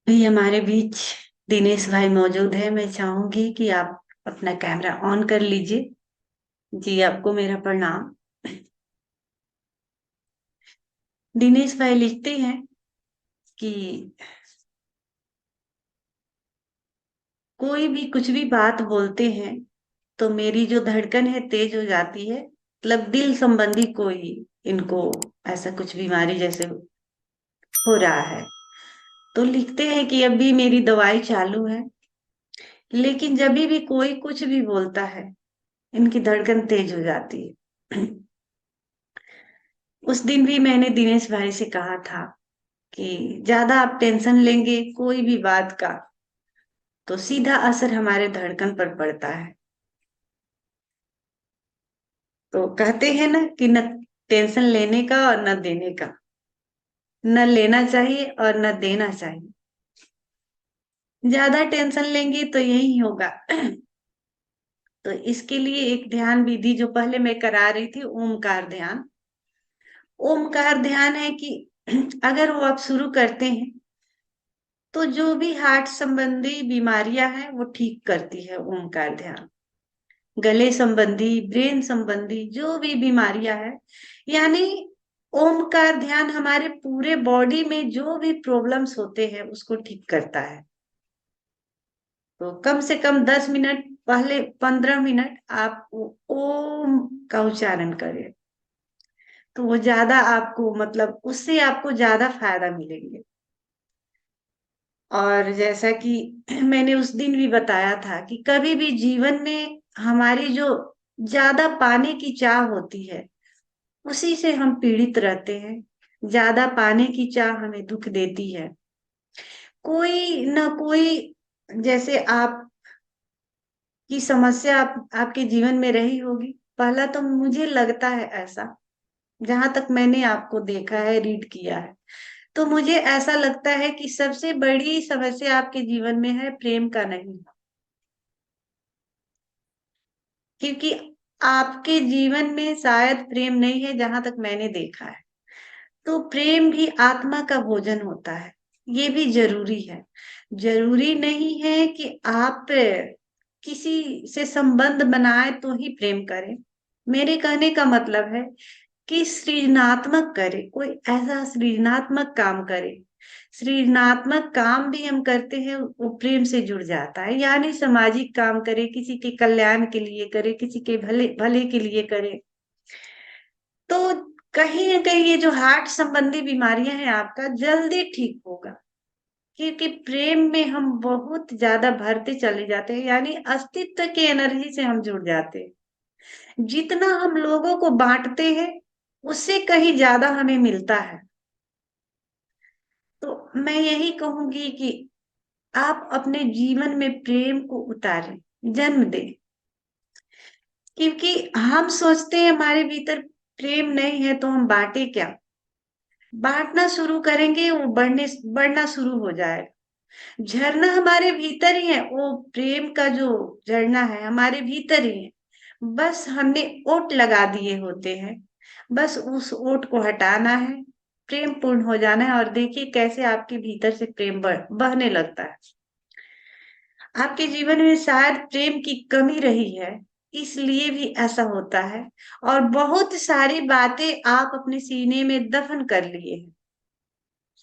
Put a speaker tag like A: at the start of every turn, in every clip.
A: भी हमारे बीच दिनेश भाई मौजूद है। मैं चाहूंगी कि आप अपना कैमरा ऑन कर लीजिए। जी, आपको मेरा प्रणाम। दिनेश भाई लिखते हैं कि कोई भी कुछ भी बात बोलते हैं तो मेरी जो धड़कन है तेज हो जाती है। मतलब दिल संबंधी कोई इनको ऐसा कुछ बीमारी जैसे हो रहा है। तो लिखते हैं कि अभी मेरी दवाई चालू है, लेकिन जब भी कोई कुछ भी बोलता है इनकी धड़कन तेज हो जाती है। उस दिन भी मैंने दिनेश भाई से कहा था कि ज्यादा आप टेंशन लेंगे कोई भी बात का तो सीधा असर हमारे धड़कन पर पड़ता है। तो कहते हैं ना कि न टेंशन लेने का और न देने का, न लेना चाहिए और न देना चाहिए। ज्यादा टेंशन लेंगे तो यही होगा। तो इसके लिए एक ध्यान विधि जो पहले मैं करा रही थी, ओमकार ध्यान। ओमकार ध्यान है कि अगर वो आप शुरू करते हैं तो जो भी हार्ट संबंधी बीमारियां हैं वो ठीक करती है ओमकार ध्यान। गले संबंधी, ब्रेन संबंधी जो भी बीमारियां हैं, यानी ओमकार ध्यान हमारे पूरे बॉडी में जो भी प्रॉब्लम्स होते हैं उसको ठीक करता है। तो कम से कम 10 मिनट, पहले 15 मिनट आप ओम का उच्चारण करें तो वो ज्यादा आपको, मतलब उससे आपको ज्यादा फायदा मिलेंगे। और जैसा कि मैंने उस दिन भी बताया था कि कभी भी जीवन में हमारी जो ज्यादा पाने की चाह होती है उसी से हम पीड़ित रहते हैं। ज्यादा पाने की चाह हमें दुख देती है। कोई ना कोई, जैसे आप की समस्या आपके जीवन में रही होगी। पहला तो मुझे लगता है ऐसा, जहां तक मैंने आपको देखा है, रीड किया है, तो मुझे ऐसा लगता है कि सबसे बड़ी समस्या आपके जीवन में है प्रेम का नहीं। क्योंकि आपके जीवन में शायद प्रेम नहीं है, जहां तक मैंने देखा है। तो प्रेम भी आत्मा का भोजन होता है, ये भी जरूरी है। जरूरी नहीं है कि आप किसी से संबंध बनाए तो ही प्रेम करें। मेरे कहने का मतलब है कि सृजनात्मक करे, कोई ऐसा सृजनात्मक काम करे। सृजनात्मक काम भी हम करते हैं वो प्रेम से जुड़ जाता है, यानी सामाजिक काम करे, किसी के कल्याण के लिए करे, किसी के भले भले के लिए करे। तो कहीं ना कहीं ये जो हार्ट संबंधी बीमारियां हैं आपका जल्दी ठीक होगा। क्योंकि प्रेम में हम बहुत ज्यादा भरते चले जाते हैं, यानी अस्तित्व की एनर्जी से हम जुड़ जाते हैं। जितना हम लोगों को बांटते हैं उससे कहीं ज्यादा हमें मिलता है। तो मैं यही कहूंगी कि आप अपने जीवन में प्रेम को उतारें, जन्म दें। क्योंकि हम सोचते हैं हमारे भीतर प्रेम नहीं है तो हम बांटे क्या। बांटना शुरू करेंगे वो बढ़ना शुरू हो जाएगा। झरना हमारे भीतर ही है, वो प्रेम का जो झरना है हमारे भीतर ही है। बस हमने ओट लगा दिए होते हैं। बस उस ओट को हटाना है, प्रेम पूर्ण हो जाना है, और देखिए कैसे आपके भीतर से प्रेम बहने लगता है। आपके जीवन में शायद प्रेम की कमी रही है, इसलिए भी ऐसा होता है। और बहुत सारी बातें आप अपने सीने में दफन कर लिए हैं।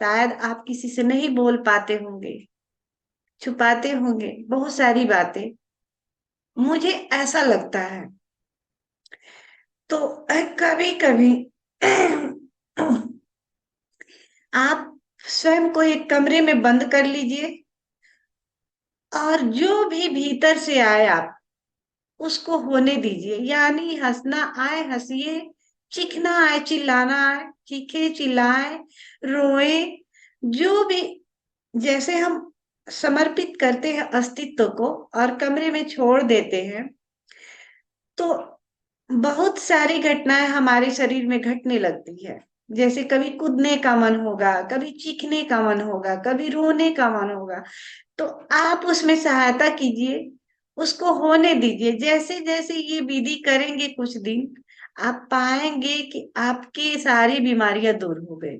A: शायद आप किसी से नहीं बोल पाते होंगे, छुपाते होंगे बहुत सारी बातें। मुझे ऐसा लगता है। तो कभी कभी आप स्वयं को एक कमरे में बंद कर लीजिए और जो भी भीतर से आए आप उसको होने दीजिए। यानी हंसना आए हंसिए, चीखना आए चिल्लाना आए चीखे चिल्लाए, रोए, जो भी, जैसे हम समर्पित करते हैं अस्तित्व को और कमरे में छोड़ देते हैं, तो बहुत सारी घटनाएं हमारे शरीर में घटने लगती है। जैसे कभी कूदने का मन होगा, कभी चीखने का मन होगा, कभी रोने का मन होगा। तो आप उसमें सहायता कीजिए, उसको होने दीजिए। जैसे जैसे ये विधि करेंगे कुछ दिन, आप पाएंगे कि आपकी सारी बीमारियां दूर हो गई।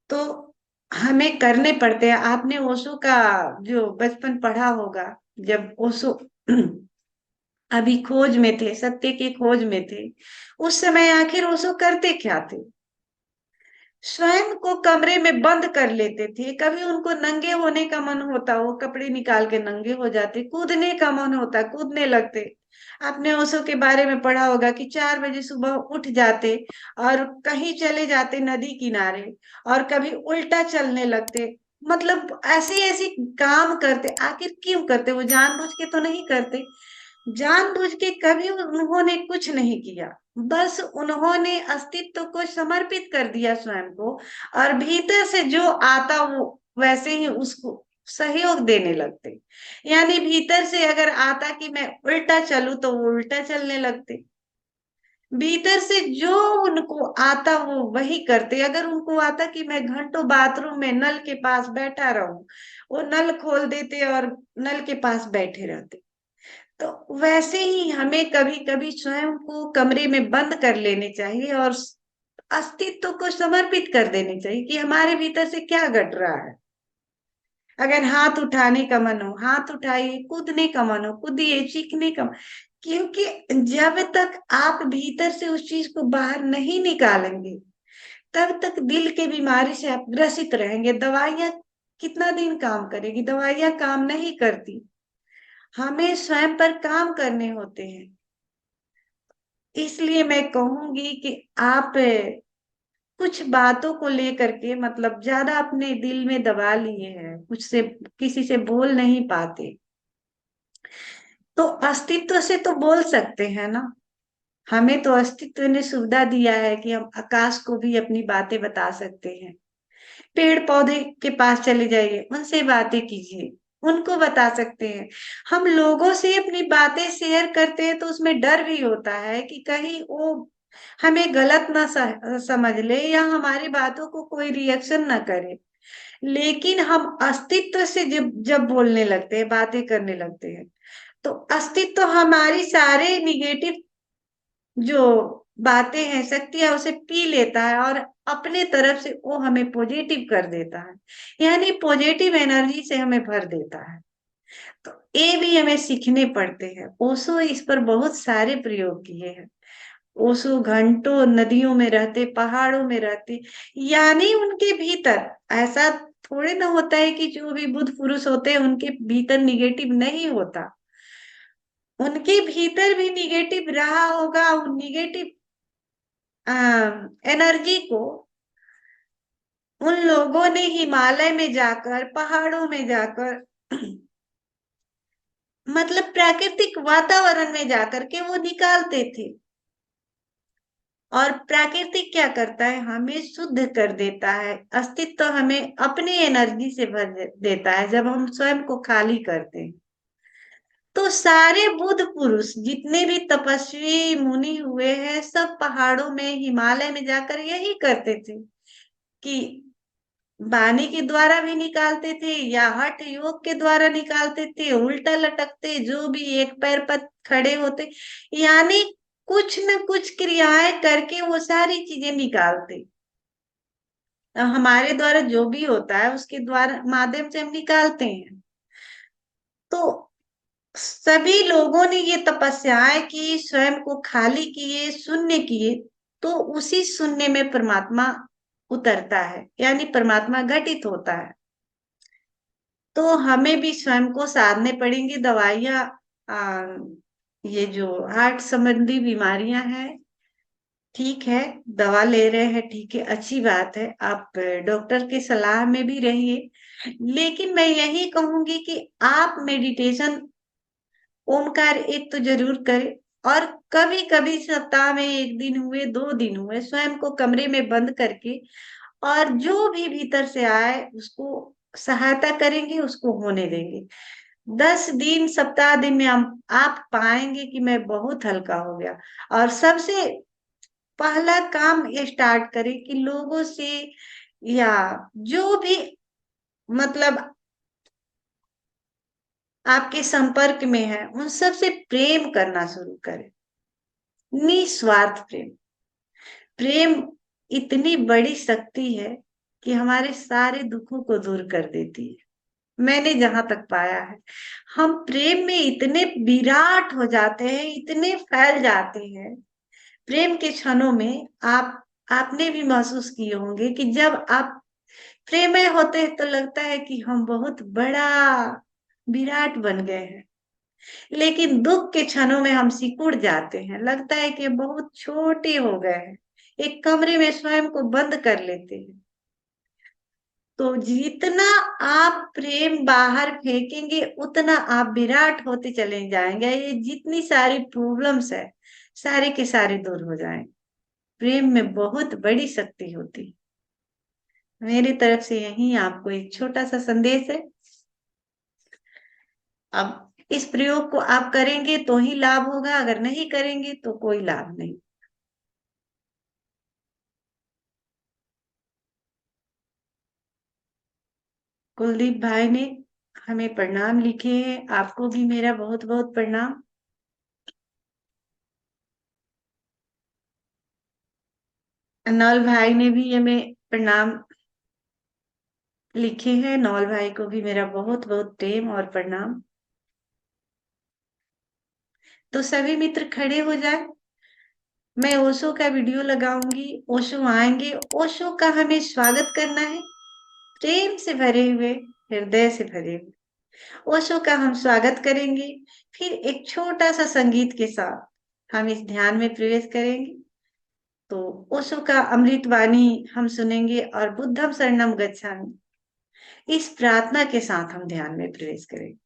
A: तो हमें करने पड़ते हैं। आपने ओशो का जो बचपन पढ़ा होगा, जब ओशो अभी खोज में थे, सत्य की खोज में थे, उस समय आखिर ओशो करते क्या थे? स्वयं को कमरे में बंद कर लेते थे। कभी उनको नंगे होने का मन होता, वो कपड़े निकाल के नंगे हो जाते। कूदने का मन होता, कूदने लगते। आपने ओशो के बारे में पढ़ा होगा कि 4 बजे सुबह उठ जाते और कहीं चले जाते नदी किनारे, और कभी उल्टा चलने लगते। मतलब ऐसे ऐसे काम करते। आखिर क्यों करते? वो जानबूझ के तो नहीं करते। जानबूझ के कभी उन्होंने कुछ नहीं किया। बस उन्होंने अस्तित्व को समर्पित कर दिया स्वयं को, और भीतर से जो आता वो वैसे ही उसको सहयोग देने लगते। यानी भीतर से अगर आता कि मैं उल्टा चलूं, तो वो उल्टा चलने लगते। भीतर से जो उनको आता वो वही करते। अगर उनको आता कि मैं घंटों बाथरूम में नल के पास बैठा रहूं, वो नल खोल देते और नल के पास बैठे रहते। तो वैसे ही हमें कभी कभी स्वयं को कमरे में बंद कर लेने चाहिए और अस्तित्व को समर्पित कर देने चाहिए कि हमारे भीतर से क्या घट रहा है। अगर हाथ उठाने का मन हो, हाथ उठाइए। कूदने का मन हो, कूदिए। चीखने का क्योंकि जब तक आप भीतर से उस चीज को बाहर नहीं निकालेंगे, तब तक दिल के बीमारी से आप ग्रसित रहेंगे। दवाइयां कितना दिन काम करेगी? दवाइयां काम नहीं करती। हमें स्वयं पर काम करने होते हैं। इसलिए मैं कहूंगी कि आप कुछ बातों को लेकर के, मतलब ज्यादा अपने दिल में दबा लिए हैं, कुछ से किसी से बोल नहीं पाते, तो अस्तित्व से तो बोल सकते हैं ना। हमें तो अस्तित्व ने सुविधा दिया है कि हम आकाश को भी अपनी बातें बता सकते हैं। पेड़ पौधे के पास चले जाइए, उनसे बातें कीजिए, उनको बता सकते हैं। हम लोगों से अपनी बातें शेयर करते हैं तो उसमें डर भी होता है कि कहीं वो हमें गलत ना समझ ले, या हमारी बातों को कोई रिएक्शन ना करे। लेकिन हम अस्तित्व से जब जब बोलने लगते हैं, बातें करने लगते हैं, तो अस्तित्व हमारी सारे निगेटिव जो बातें हैं, शक्तियां, उसे पी लेता है और अपने तरफ से वो हमें पॉजिटिव कर देता है। यानी पॉजिटिव एनर्जी से हमें भर देता है। तो ये भी हमें सीखने पड़ते हैं। ओशो इस पर बहुत सारे प्रयोग किए हैं। ओशो घंटों नदियों में रहते, पहाड़ों में रहते। यानी उनके भीतर ऐसा थोड़े ना होता है कि जो भी बुद्ध पुरुष होते हैं उनके भीतर निगेटिव नहीं होता। उनके भीतर भी निगेटिव रहा होगा। उन निगेटिव एनर्जी को उन लोगों ने हिमालय में जाकर, पहाड़ों में जाकर मतलब प्राकृतिक वातावरण में जाकर के वो निकालते थे। और प्राकृतिक क्या करता है? हमें शुद्ध कर देता है। अस्तित्व हमें अपनी एनर्जी से भर देता है जब हम स्वयं को खाली करते हैं। तो सारे बुद्ध पुरुष जितने भी तपस्वी मुनि हुए हैं, सब पहाड़ों में, हिमालय में जाकर यही करते थे कि वाणी के द्वारा भी निकालते थे, या हठ योग के द्वारा निकालते थे, उल्टा लटकते, जो भी एक पैर पर खड़े होते। यानी कुछ न कुछ क्रियाएं करके वो सारी चीजें निकालते। हमारे द्वारा जो भी होता है उसके द्वारा माध्यम से हम निकालते हैं। तो सभी लोगों ने ये तपस्याएं की, स्वयं को खाली किए, शून्य किए। तो उसी शून्य में परमात्मा उतरता है, यानी परमात्मा घटित होता है। तो हमें भी स्वयं को साधने पड़ेंगी। दवाइयाँ, आ, ये जो हार्ट संबंधी बीमारियां हैं, ठीक है, दवा ले रहे हैं, ठीक है, अच्छी बात है। आप डॉक्टर के सलाह में भी रहिए। लेकिन मैं यही कहूंगी कि आप मेडिटेशन, ओमकार एक तो जरूर करें। और कभी कभी सप्ताह में 1 दिन हुए, 2 दिन हुए, स्वयं को कमरे में बंद करके, और जो भी भीतर से आए उसको सहायता करेंगे, उसको होने देंगे। 10 दिन, सप्ताह दिन में हम आप पाएंगे कि मैं बहुत हल्का हो गया। और सबसे पहला काम ये स्टार्ट करें कि लोगों से, या जो भी मतलब आपके संपर्क में है, उन सब से प्रेम करना शुरू करें। निस्वार्थ प्रेम। प्रेम इतनी बड़ी शक्ति है कि हमारे सारे दुखों को दूर कर देती है। मैंने जहां तक पाया है, हम प्रेम में इतने विराट हो जाते हैं, इतने फैल जाते हैं प्रेम के क्षणों में। आपने भी महसूस किए होंगे कि जब आप प्रेम में होते हैं तो लगता है कि हम बहुत बड़ा विराट बन गए हैं, लेकिन दुख के क्षणों में हम सिकुड़ जाते हैं, लगता है कि बहुत छोटे हो गए हैं, एक कमरे में स्वयं को बंद कर लेते हैं। तो जितना आप प्रेम बाहर फेंकेंगे उतना आप विराट होते चले जाएंगे। ये जितनी सारी प्रॉब्लम्स है सारे के सारे दूर हो जाएंगे। प्रेम में बहुत बड़ी शक्ति होती है। मेरी तरफ से यही आपको एक छोटा सा संदेश है। अब इस प्रयोग को आप करेंगे तो ही लाभ होगा, अगर नहीं करेंगे तो कोई लाभ नहीं। कुलदीप भाई ने हमें प्रणाम लिखे हैं, आपको भी मेरा बहुत बहुत प्रणाम। नौल भाई ने भी हमें प्रणाम लिखे हैं, नौल भाई को भी मेरा बहुत बहुत प्रेम और प्रणाम। तो सभी मित्र खड़े हो जाए, मैं ओशो का वीडियो लगाऊंगी, ओशो आएंगे, ओशो का हमें स्वागत करना है प्रेम से भरे हुए, हृदय से भरे हुए। ओशो का हम स्वागत करेंगे, फिर एक छोटा सा संगीत के साथ हम इस ध्यान में प्रवेश करेंगे। तो ओशो का अमृत वाणी हम सुनेंगे और बुद्धम शरणम गच्छामि, इस प्रार्थना के साथ हम ध्यान में प्रवेश करेंगे।